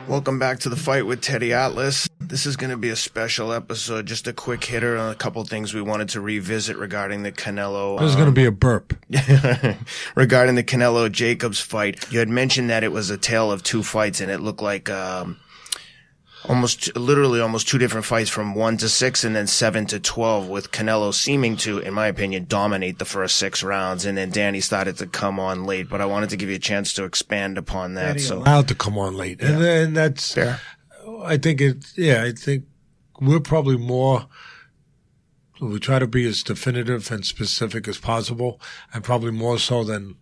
Welcome back to the Fight with Teddy Atlas. This is going to be a special episode, just a quick hitter on a couple things we wanted to revisit regarding the Canelo. This is going to be a burp. Regarding the Canelo-Jacobs fight. You had mentioned that it was a tale of two fights, and it looked like almost two different fights from 1 to 6 and then 7 to 12, with Canelo seeming to, in my opinion, dominate the first 6 rounds, and then Danny started to come on late. But I wanted to give you a chance to expand upon that. Danny allowed to come on late, Yeah. and then that's Fair. I think we're probably more. We try to be as definitive and specific as possible, and probably more so than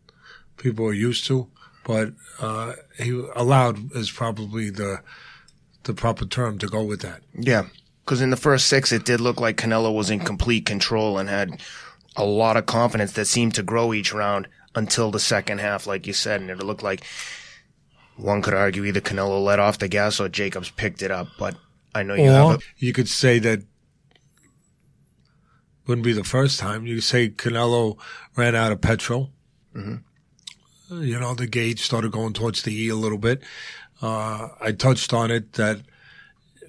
people are used to. But he allowed is probably the proper term to go with that. Yeah, because in the first 6, it did look like Canelo was in complete control and had a lot of confidence that seemed to grow each round until the second half, like you said. And it looked like one could argue either Canelo let off the gas or Jacobs picked it up. But I know you have You could say that wouldn't be the first time. You could say Canelo ran out of petrol. Mm-hmm. You know, the gauge started going towards the E a little bit. I touched on it that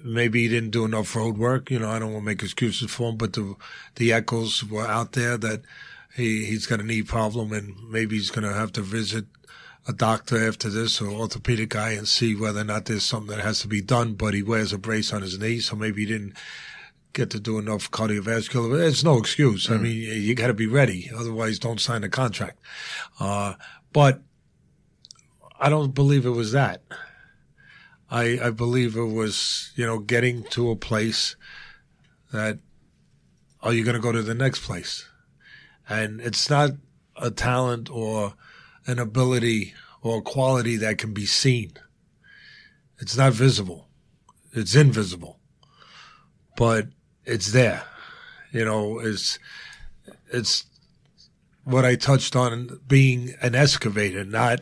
maybe he didn't do enough road work. You know, I don't want to make excuses for him, but the echoes were out there that he's got a knee problem and maybe he's going to have to visit a doctor after this, or orthopedic guy, and see whether or not there's something that has to be done. But he wears a brace on his knee, so maybe he didn't get to do enough cardiovascular. It's no excuse. I mean, you got to be ready. Otherwise, don't sign the contract. But I don't believe it was that. I believe it was, getting to a place that, are you going to go to the next place? And it's not a talent or an ability or a quality that can be seen. It's not visible. It's invisible. But it's there. It's what I touched on, being an excavator, not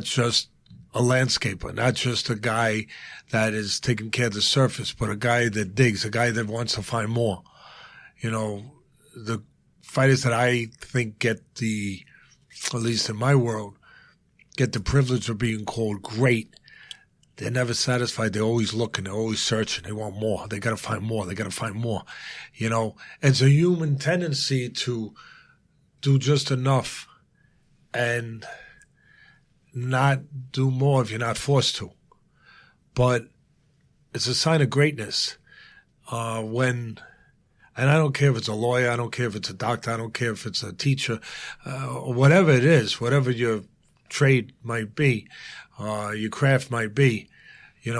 just a landscaper, not just a guy that is taking care of the surface, but a guy that digs, a guy that wants to find more. The fighters that I think at least in my world, get the privilege of being called great, they're never satisfied. They're always looking. They're always searching. They want more. They got to find more. They got to find more. It's a human tendency to do just enough and not do more if you're not forced to. But it's a sign of greatness and I don't care if it's a lawyer, I don't care if it's a doctor, I don't care if it's a teacher, or whatever it is, whatever your trade might be, your craft might be, I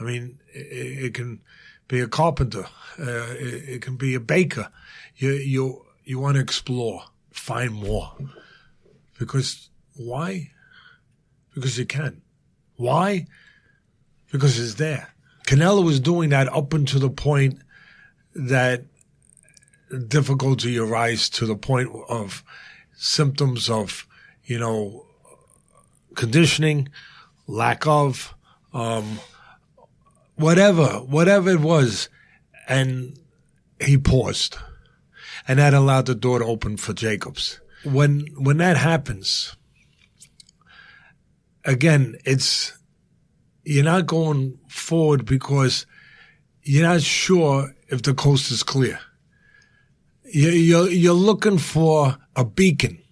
mean, it can be a carpenter, it can be a baker. You want to explore, find more. Because why? Because you can. Why? Because it's there. Canelo was doing that up until the point that difficulty arise, to the point of symptoms of, conditioning, lack of, whatever it was. And he paused. And that allowed the door to open for Jacobs. When that happens, again, you're not going forward because you're not sure if the coast is clear. You're looking for a beacon.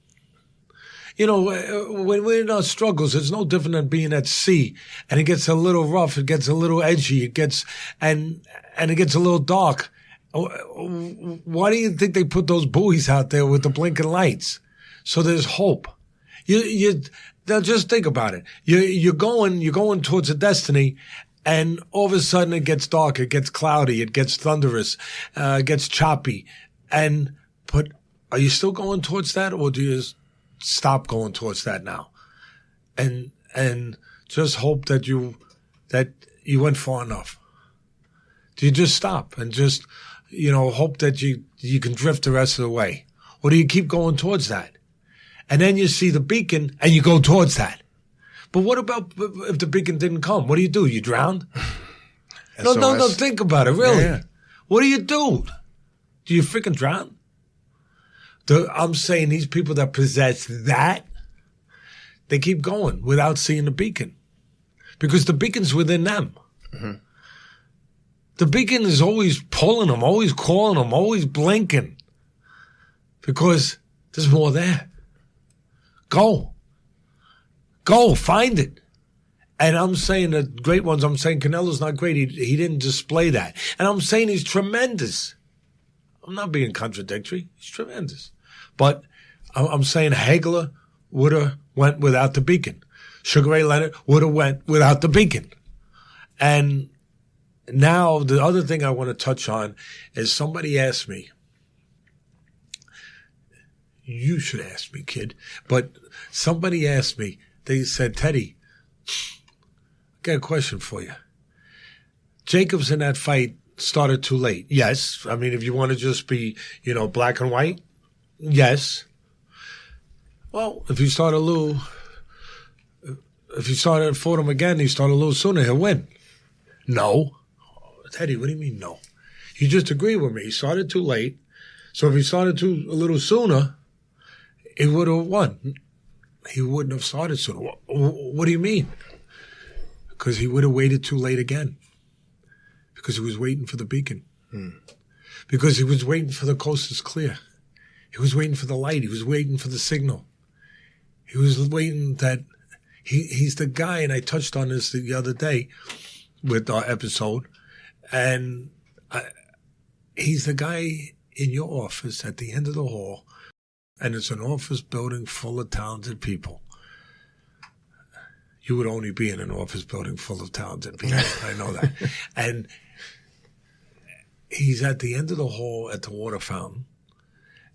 When we're in our struggles, it's no different than being at sea, and it gets a little rough, it gets a little edgy, it gets and it gets a little dark. Why do you think they put those buoys out there with the blinking lights? So there's hope. Now just think about it. You're going towards a destiny, and all of a sudden it gets dark, it gets cloudy, it gets thunderous, it gets choppy. But are you still going towards that, or do you stop going towards that now? And just hope that you went far enough. Do you just stop and just, hope that you can drift the rest of the way? Or do you keep going towards that? And then you see the beacon and you go towards that. But what about if the beacon didn't come? What do? You drown? No, think about it, really. Yeah. What do? Do you freaking drown? I'm saying these people that possess that, they keep going without seeing the beacon. Because the beacon's within them. Mm-hmm. The beacon is always pulling them, always calling them, always blinking. Because there's more there. Go. Go, find it. And I'm saying the great ones, I'm saying Canelo's not great. He didn't display that. And I'm saying he's tremendous. I'm not being contradictory. He's tremendous. But I'm saying Hagler would have went without the beacon. Sugar Ray Leonard would have went without the beacon. And now the other thing I want to touch on is somebody asked me, you should ask me, kid, but somebody asked me, they said, Teddy, I got a question for you. Jacobs in that fight started too late. Yes. I mean, if you want to just be, black and white, yes. Well, if you fought him again, he started a little sooner, he'll win. No. Teddy, what do you mean no? You just agree with me. He started too late. So if he started a little sooner, he would have won. He wouldn't have started sooner. What do you mean? Because he would have waited too late again. Because he was waiting for the beacon. Because he was waiting for the coast is clear. He was waiting for the light. He was waiting for the signal. He was waiting that he's the guy, and I touched on this the other day with our episode, and he's the guy in your office at the end of the hall, and it's an office building full of talented people. You would only be in an office building full of talented people. I know that. And he's at the end of the hall at the water fountain,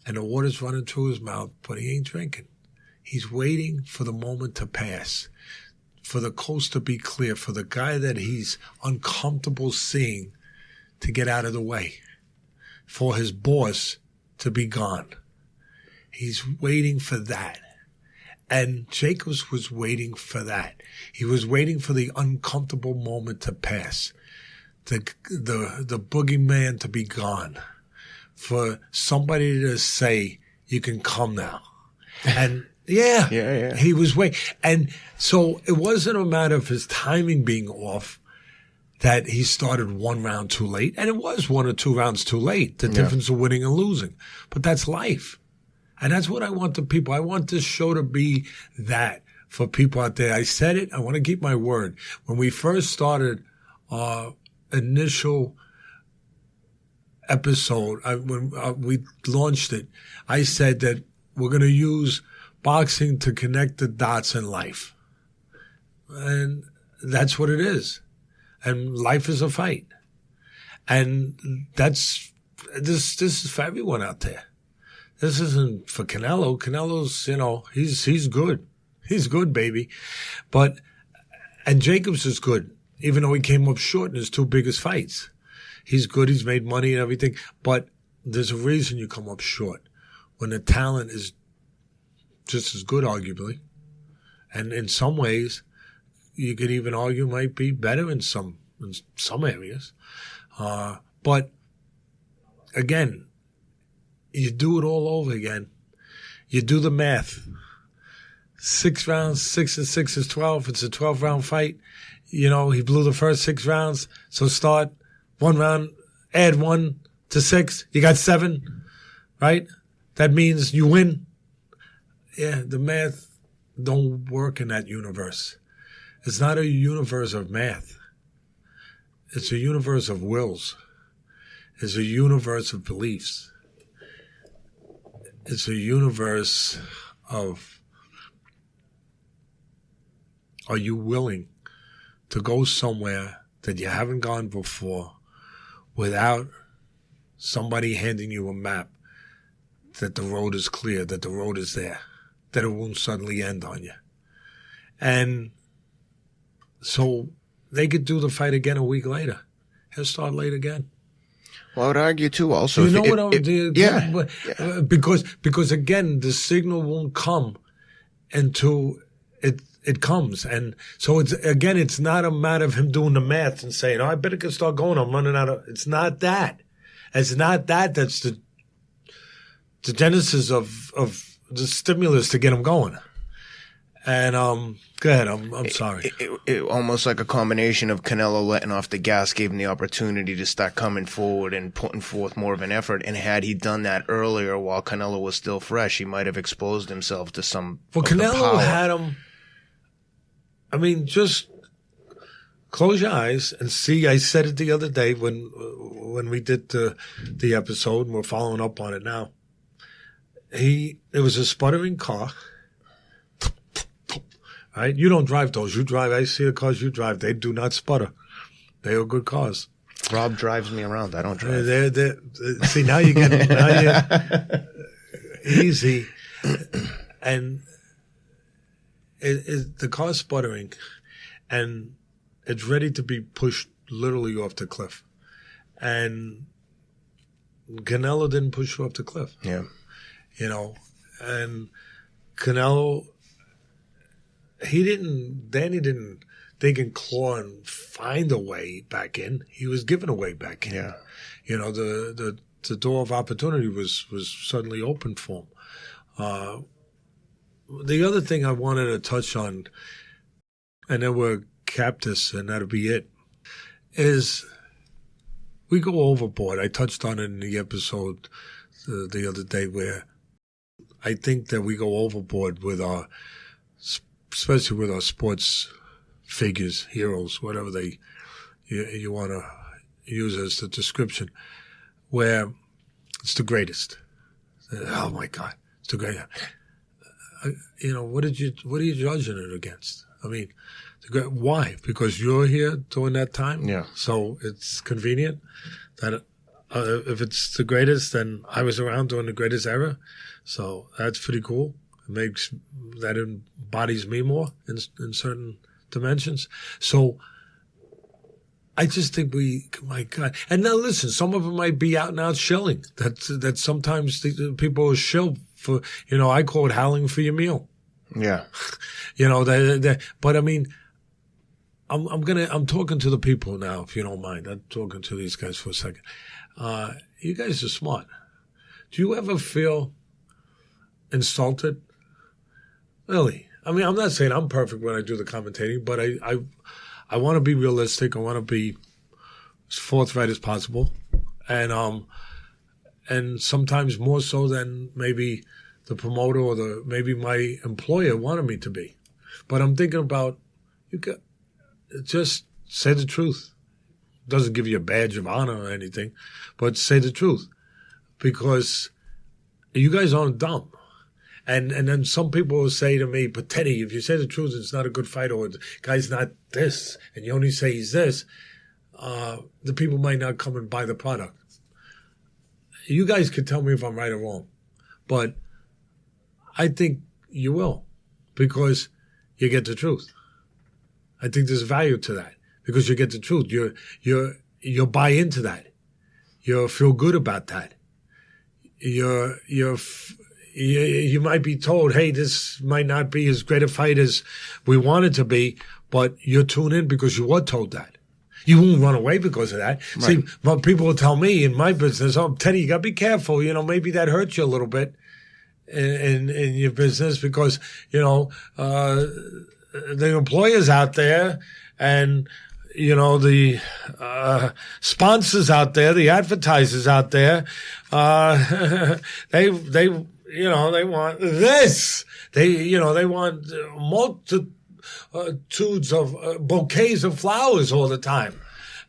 and the water's running through his mouth, but he ain't drinking. He's waiting for the moment to pass, for the coast to be clear, for the guy that he's uncomfortable seeing to get out of the way, for his boss to be gone. He's waiting for that. And Jacobs was waiting for that. He was waiting for the uncomfortable moment to pass, the boogeyman to be gone, for somebody to say, you can come now. And yeah. He was waiting. And so it wasn't a matter of his timing being off that he started one round too late. And it was 1 or 2 rounds too late, the difference of winning and losing. But that's life. And that's what I want the people. I want this show to be that for people out there. I said it. I want to keep my word. When we first started our initial episode, when we launched it, I said that we're going to use boxing to connect the dots in life. And that's what it is. And life is a fight. And this is for everyone out there. This isn't for Canelo. Canelo's, he's good. He's good, baby. And Jacobs is good, even though he came up short in his 2 biggest fights. He's good. He's made money and everything. But there's a reason you come up short when the talent is just as good, arguably. And in some ways, you could even argue might be better in some areas. But again, you do it all over again. You do the math. 6 rounds, 6 and 6 is 12. It's a 12-round fight. He blew the first 6 rounds. So start 1 round, add 1 to 6. You got 7, right? That means you win. Yeah, the math don't work in that universe. It's not a universe of math. It's a universe of wills. It's a universe of beliefs. It's a universe of, are you willing to go somewhere that you haven't gone before without somebody handing you a map that the road is clear, that the road is there, that it won't suddenly end on you? And so they could do the fight again a week later. He'll start late again. Well, I would argue too. Also, because again, the signal won't come until it comes, and so it's not a matter of him doing the math and saying, "Oh, I better start going. I'm running out of." It's not that. It's not that. That's the genesis of the stimulus to get him going. And go ahead. I'm sorry. It almost like a combination of Canelo letting off the gas gave him the opportunity to start coming forward and putting forth more of an effort. And had he done that earlier while Canelo was still fresh, he might have exposed himself to some. Well, Canelo had him. I mean, just close your eyes and see. I said it the other day when we did the episode, and we're following up on it now. It was a sputtering car. Right? You don't drive those. You drive. I see the cars you drive. They do not sputter. They are good cars. Rob drives me around. I don't drive. See, now you're getting easy. And the car's sputtering, and it's ready to be pushed literally off the cliff. And Canelo didn't push you off the cliff. Yeah. You know, and Canelo, Danny didn't dig and claw and find a way back in. He was given a way back in. Yeah. You know, the door of opportunity was suddenly open for him. The other thing I wanted to touch on, and then we'll cap this and that'll be it, is we go overboard. I touched on it in the episode the other day where I think that we go overboard with especially with our sports figures, heroes, whatever you want to use as the description, where it's the greatest. Oh my God, it's the greatest. You know, what are you judging it against? I mean, why? Because you're here during that time? Yeah. So it's convenient that if it's the greatest, then I was around during the greatest era. So that's pretty cool. That embodies me more in certain dimensions. So I just think my God. And now listen, some of them might be out and out shilling. That sometimes the people will shill for, you know, I call it howling for your meal. Yeah. You know, but I mean, I'm talking to the people now, if you don't mind. I'm talking to these guys for a second. You guys are smart. Do you ever feel insulted? Really? I mean, I'm not saying I'm perfect when I do the commentating, but I want to be realistic. I want to be as forthright as possible, and sometimes more so than maybe the promoter or maybe my employer wanted me to be. But I'm thinking about just say the truth. Doesn't give you a badge of honor or anything, but say the truth, because you guys aren't dumb. And then some people will say to me, but Teddy, if you say the truth, it's not a good fight, or the guy's not this, and you only say he's this, the people might not come and buy the product. You guys can tell me if I'm right or wrong, but I think you will, because you get the truth. I think there's value to that, because you get the truth. You buy into that. You feel good about that. You might be told, hey, this might not be as great a fight as we want it to be, but you're tuned in because you were told that. You won't run away because of that. Right. See, but people will tell me in my business, oh, Teddy, you got to be careful. You know, maybe that hurts you a little bit in your business because, you know, the employers out there and, you know, the sponsors out there, the advertisers out there, they want this. They want multitudes of bouquets of flowers all the time.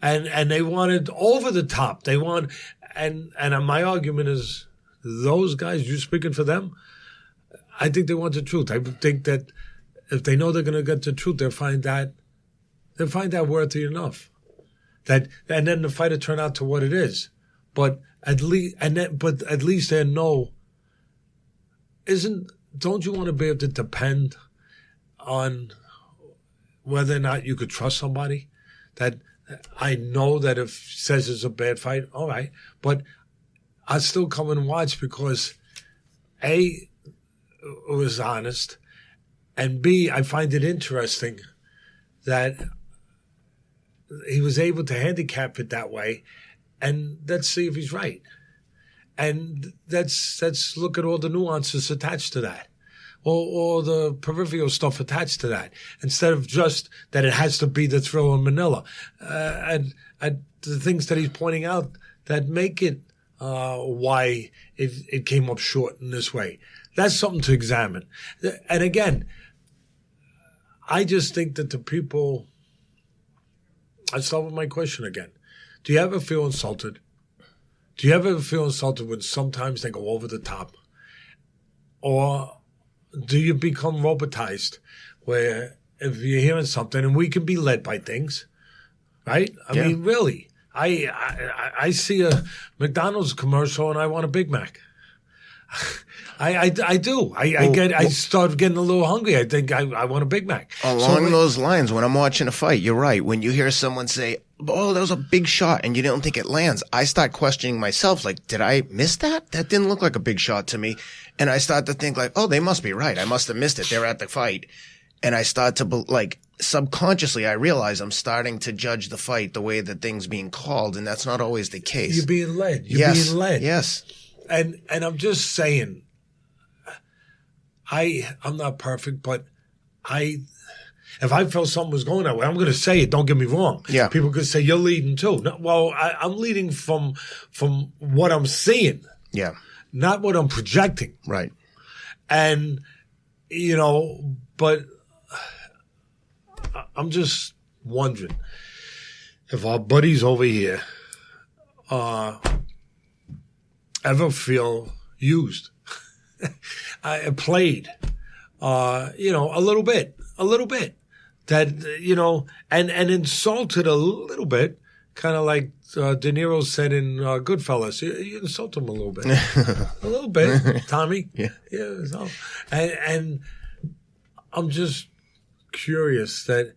And they want it over the top. They want, and my argument is those guys, you speaking for them, I think they want the truth. I think that if they know they're going to get the truth, they'll find that worthy enough. And then the fight will turn out to what it is. But at least they know. Don't you want to be able to depend on whether or not you could trust somebody? That I know that if says it's a bad fight, all right, but I'll still come and watch because A, it was honest, and B, I find it interesting that he was able to handicap it that way, and let's see if he's right. And let's look at all the nuances attached to that. or the peripheral stuff attached to that, instead of just that it has to be the thrill in Manila. And the things that he's pointing out that make it why it came up short in this way. That's something to examine. And again, I just think that the people, I start with my question again. Do you ever feel insulted? Do you ever feel insulted when sometimes they go over the top? Or do you become robotized where if you're hearing something, and we can be led by things, right? I mean, really, I see a McDonald's commercial and I want a Big Mac. I do. I start getting a little hungry. I think I want a Big Mac. Along those lines, when I'm watching a fight, you're right. When you hear someone say, "Oh, that was a big shot," and you don't think it lands, I start questioning myself. Like, did I miss that? That didn't look like a big shot to me. And I start to think like, oh, they must be right. I must have missed it. They're at the fight. And I start to like subconsciously, I realize I'm starting to judge the fight the way that things being called, and that's not always the case. You're being led. You're being led. Yes. And I'm just saying, I'm not perfect, but if I felt something was going that way, I'm going to say it. Don't get me wrong. Yeah. People could say you're leading too. No, well, I'm leading from what I'm seeing. Yeah. Not what I'm projecting. Right. And but I'm just wondering if our buddies over here ever feel used, played, a little bit, that, and insulted a little bit, kind of like De Niro said in Goodfellas. You insult him a little bit. A little bit, Tommy. Yeah. Yeah. So, and I'm just curious that,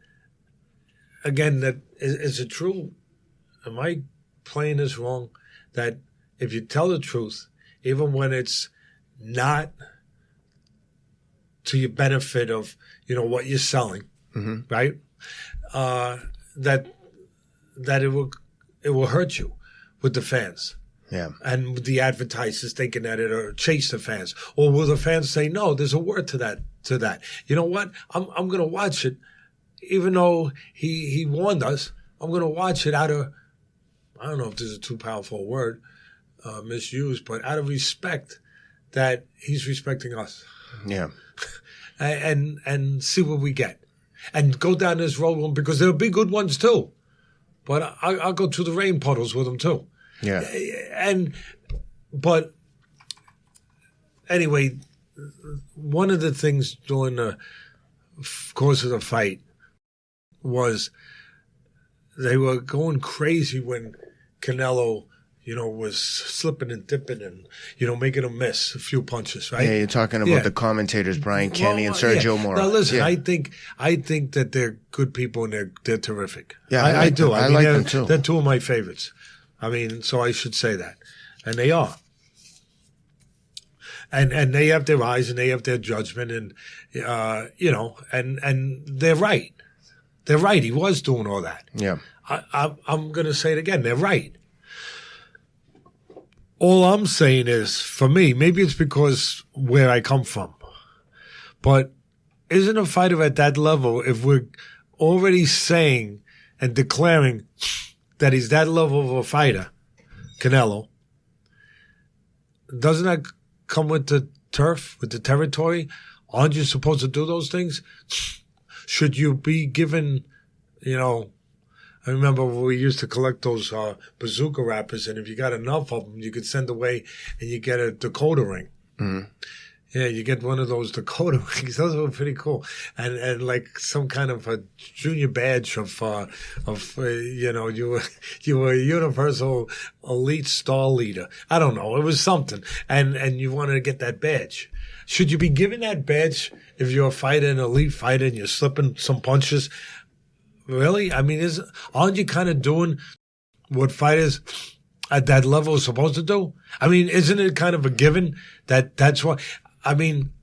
again, that is it true? Am I playing this wrong? That if you tell the truth, even when it's not to your benefit of, what you're selling, right? That it will hurt you with the fans. Yeah. And with the advertisers thinking that it'll chase the fans. Or will the fans say, no, there's a word to that. You know what? I'm going to watch it. Even though he warned us, I'm going to watch it out of, I don't know if this is a too powerful word, misused, but out of respect that he's respecting us. Yeah. And see what we get. And go down this road because there'll be good ones too. But I'll go through the rain puddles with them too. Yeah. But anyway, one of the things during the course of the fight was they were going crazy when Canelo, was slipping and dipping and, making him miss a few punches, right? Yeah, you're talking about the commentators, Brian Kenny and Sergio Mora. Now listen, I think that they're good people and they're terrific. Yeah, I do. I like them too. They're two of my favorites. I mean, so I should say that. And they are. And they have their eyes and they have their judgment and, and they're right. They're right. He was doing all that. Yeah. I'm going to say it again. They're right. All I'm saying is, for me, maybe it's because where I come from, but isn't a fighter at that level, if we're already saying and declaring that he's that level of a fighter, Canelo, doesn't that come with the turf, with the territory? Aren't you supposed to do those things? Should you be given, I remember we used to collect those bazooka wrappers, and if you got enough of them, you could send away and you get a Dakota ring. Mm-hmm. Yeah, you get one of those Dakota rings. Those were pretty cool, and like some kind of a junior badge of you were a universal elite star leader. I don't know, it was something, and you wanted to get that badge. Should you be given that badge if you're a fighter, an elite fighter, and you're slipping some punches? Really? I mean, aren't you kind of doing what fighters at that level are supposed to do? I mean, isn't it kind of a given that that's what? I mean,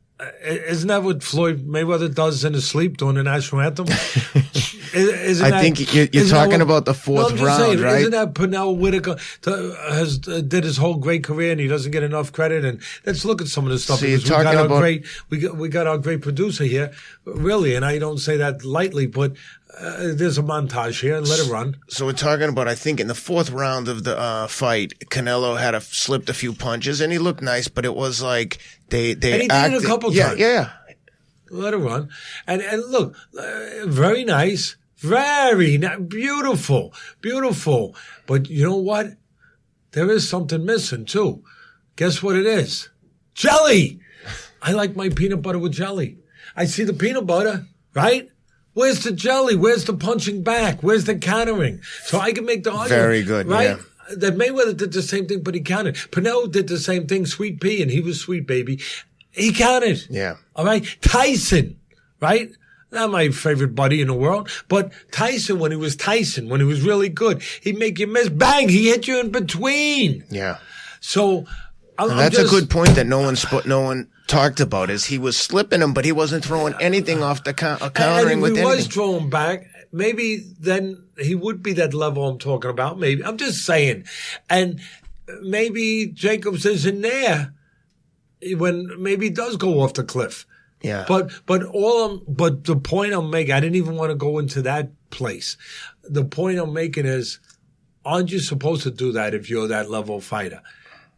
Isn't that what Floyd Mayweather does in his sleep during the national anthem? I think you're talking about the fourth round, right? Isn't that Pernell Whitaker did his whole great career and he doesn't get enough credit? And let's look at some of this stuff. So you're talking about we got our great producer here, really, and I don't say that lightly, but there's a montage here. Let it run. So we're talking about, I think, in the fourth round of the fight, Canelo had slipped a few punches and he looked nice, but it was like they and he acted, did it a couple times. Yeah. Let it run. And look, very nice. Very beautiful. But you know what? There is something missing too. Guess what it is? Jelly. I like my peanut butter with jelly. I see the peanut butter, right? Where's the jelly? Where's the punching back? Where's the countering? So I can make the argument. Very good, right? yeah. That Mayweather did the same thing, but he countered. Pernell did the same thing, Sweet Pea, and he was sweet, baby. He countered. Yeah. All right? Tyson, right? Not my favorite buddy in the world, but Tyson, when he was really good, he'd make you miss. Bang! He hit you in between. Yeah. So that's a good point that no one talked about. Is he was slipping him, but he wasn't throwing anything off the countering with anything. And if he was throwing back, maybe then he would be that level I'm talking about. Maybe I'm just saying, and maybe Jacobs isn't there when maybe he does go off the cliff. Yeah. But the point I'm making, I didn't even want to go into that place. The point I'm making is, aren't you supposed to do that if you're that level fighter?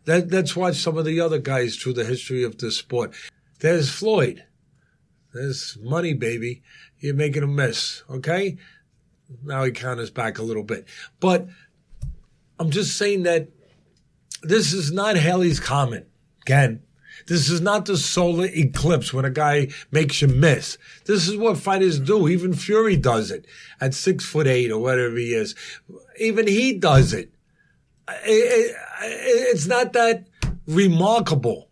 Let's watch some of the other guys through the history of the sport. There's Floyd. There's money, baby. You're making a miss, okay? Now he counters back a little bit. But I'm just saying that this is not Halley's Comet. Again, this is not the solar eclipse when a guy makes you miss. This is what fighters do. Even Fury does it at 6'8" or whatever he is. Even he does it. It's not that remarkable.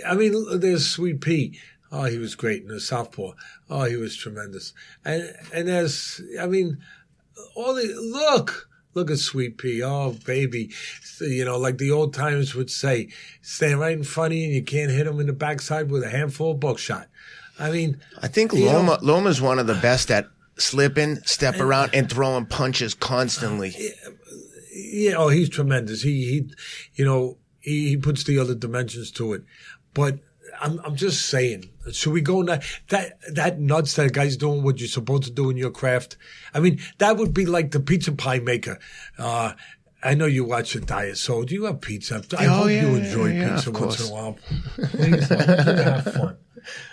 I mean, there's Sweet Pea. Oh, he was great in the southpaw. Oh, he was tremendous. And there's, I mean, look at Sweet Pea. Oh, baby. You know, like the old timers would say, stand right in front of you and you can't hit him in the backside with a handful of buckshot. I mean, I think Loma's one of the best at slipping, step around, and throwing punches constantly. Yeah, oh, he's tremendous. He puts the other dimensions to it. But I'm just saying, should we go that nuts that guy's doing what you're supposed to do in your craft? I mean, that would be like the pizza pie maker. I know you watch the diet, so do you have pizza? I hope you enjoy pizza once in a while. Please, have fun.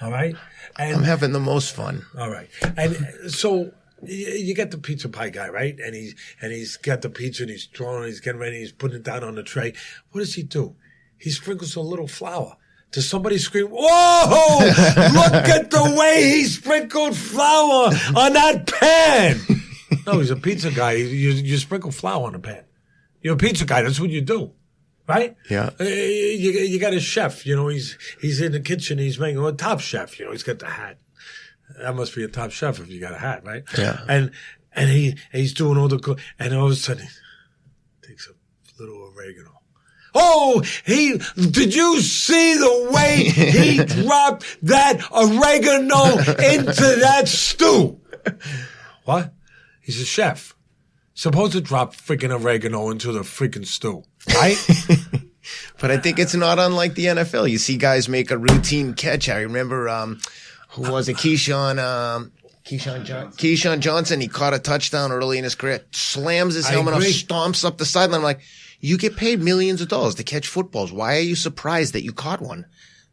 All right? And I'm having the most fun. All right. And so you get the pizza pie guy, right? And he's got the pizza and he's throwing it, he's getting ready, he's putting it down on the tray. What does he do? He sprinkles a little flour. Does somebody scream, whoa, look at the way he sprinkled flour on that pan? No, he's a pizza guy. You sprinkle flour on a pan. You're a pizza guy. That's what you do. Right? Yeah. You got a chef, you know, he's in the kitchen. He's making a top chef, you know, he's got the hat. That must be a top chef if you got a hat, right? Yeah. And he's doing all the, and all of a sudden he takes a little oregano. Oh, did you see the way he dropped that oregano into that stew? What? He's a chef. Supposed to drop freaking oregano into the freaking stew, right? But I think it's not unlike the NFL. You see guys make a routine catch. I remember, who was it? Keyshawn Johnson. He caught a touchdown early in his career, slams his helmet off, stomps up the sideline. I'm like, you get paid millions of dollars to catch footballs. Why are you surprised that you caught one?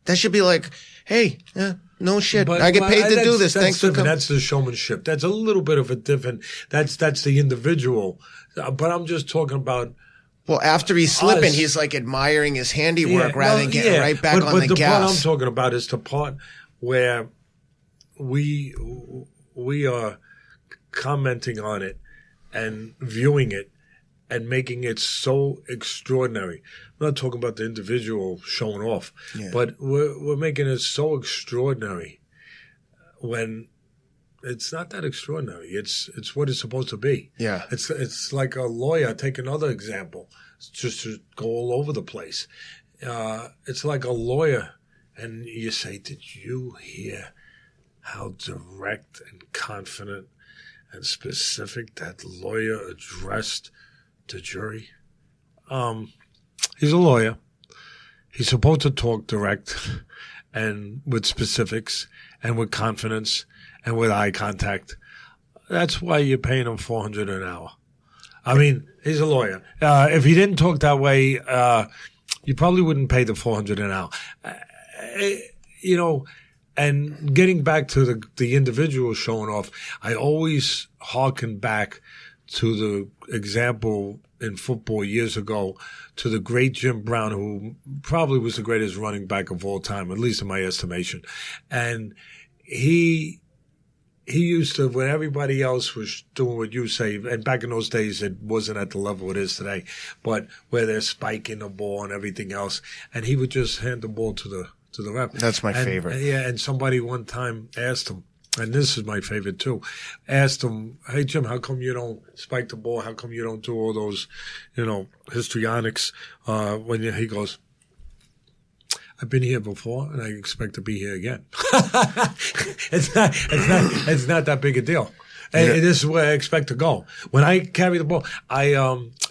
That should be like, hey, no shit. I get paid to do this. Thanks for coming. That's the showmanship. That's a little bit of a different, that's the individual. But I'm just talking about. Well, after he's slipping, he's like admiring his handiwork rather than getting right back on the gas. But the part I'm talking about is the part where we are commenting on it and viewing it and making it so extraordinary. I'm not talking about the individual showing off, but we're making it so extraordinary when it's not that extraordinary. It's what it's supposed to be. Yeah. It's like a lawyer. Take another example, just to go all over the place. It's like a lawyer And you say, did you hear how direct and confident and specific that lawyer addressed the jury? He's a lawyer. He's supposed to talk direct and with specifics and with confidence and with eye contact. That's why you're paying him $400 an hour. I mean, he's a lawyer. If he didn't talk that way, you probably wouldn't pay the $400 an hour. You know, and getting back to the individual showing off, I always hearken back to the example in football years ago to the great Jim Brown, who probably was the greatest running back of all time, at least in my estimation. And he used to, when everybody else was doing what you say, and back in those days it wasn't at the level it is today, but where they're spiking the ball and everything else, and he would just hand the ball to the ref. That's my favorite. Yeah, and somebody one time asked him, and this is my favorite too, asked him, hey, Jim, how come you don't spike the ball? How come you don't do all those, histrionics? He goes, I've been here before, and I expect to be here again. It's not that big a deal. And this is where I expect to go. When I carry the ball, I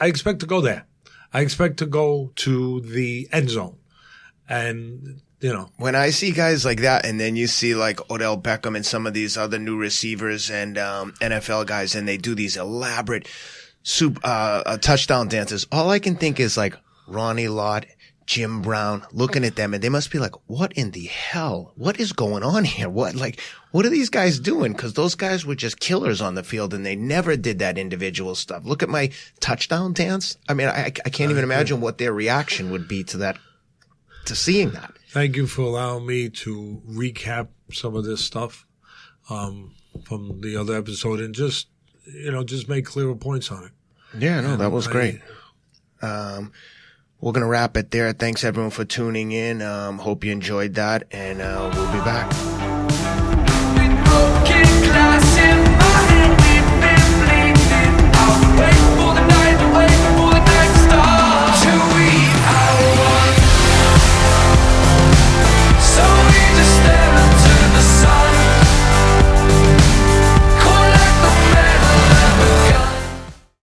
expect to go there. I expect to go to the end zone. And, when I see guys like that, and then you see like Odell Beckham and some of these other new receivers and NFL guys, and they do these elaborate touchdown dances, all I can think is like Ronnie Lott, Jim Brown, looking at them, and they must be like, what in the hell? What is going on here? What are these guys doing? Because those guys were just killers on the field, and they never did that individual stuff. Look at my touchdown dance. I mean, I can't even imagine what their reaction would be to that, to seeing that. Thank you for allowing me to recap some of this stuff from the other episode and just make clearer points on it. Yeah, no, that was great. We're going to wrap it there. Thanks, everyone, for tuning in. Hope you enjoyed that, and we'll be back.